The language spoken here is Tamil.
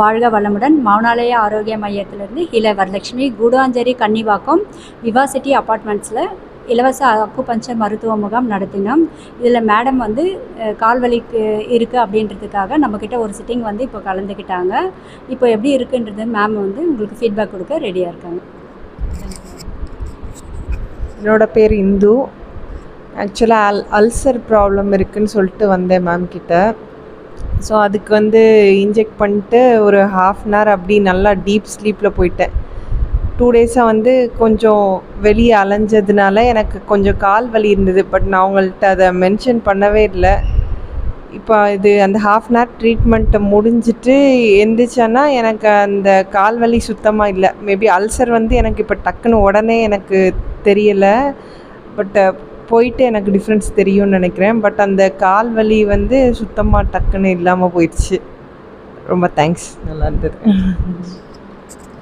வாழ்க வளமுடன். மௌனாலய ஆரோக்கிய மையத்திலிருந்து ஹீலர் வரலட்சுமி. கூடாஞ்சேரி கன்னிவாக்கம் விவாசிட்டி அப்பார்ட்மெண்ட்ஸில் இலவச அக்குபஞ்சர் மருத்துவ முகாம் நடத்தினோம். இதில் மேடம் வந்து கால் வலிக்கு இருக்குது அப்படின்றதுக்காக நம்மக்கிட்ட ஒரு சிட்டிங் வந்து இப்போ கலந்துக்கிட்டாங்க. இப்போ எப்படி இருக்குன்றது மேம் வந்து உங்களுக்கு ஃபீட்பேக் கொடுக்க ரெடியாக இருக்காங்க. என்னோட பேர் இந்து. ஆக்சுவலாக அல்சர் ப்ராப்ளம் இருக்குதுன்னு சொல்லிட்டு வந்தேன் மேம் கிட்ட. ஸோ அதுக்கு வந்து இன்ஜெக்ட் பண்ணிட்டு ஒரு ½ hour அப்படி நல்லா டீப் ஸ்லீப்பில் போயிட்டேன். 2 days வந்து கொஞ்சம் வெளியே அலைஞ்சதுனால எனக்கு கொஞ்சம் கால் வலி இருந்தது. பட் நான் அவங்கள்ட்ட அதை மென்ஷன் பண்ணவே இல்லை. இப்போ இது அந்த ½ hour ட்ரீட்மெண்ட்டை முடிஞ்சிட்டு எந்திரிச்சேன்னா எனக்கு அந்த கால் வலி சுத்தமாக இல்லை. மேபி அல்சர் வந்து எனக்கு இப்போ டக்குன்னு உடனே எனக்கு தெரியலை. பட் போயிட்டு எனக்கு டிஃப்ரென்ஸ் தெரியும்னு நினைக்கிறேன். பட் அந்த கால் வலி வந்து சுத்தமாக டக்குன்னு இல்லாமல் போயிடுச்சு. ரொம்ப தேங்க்ஸ். நல்லா இருந்தது.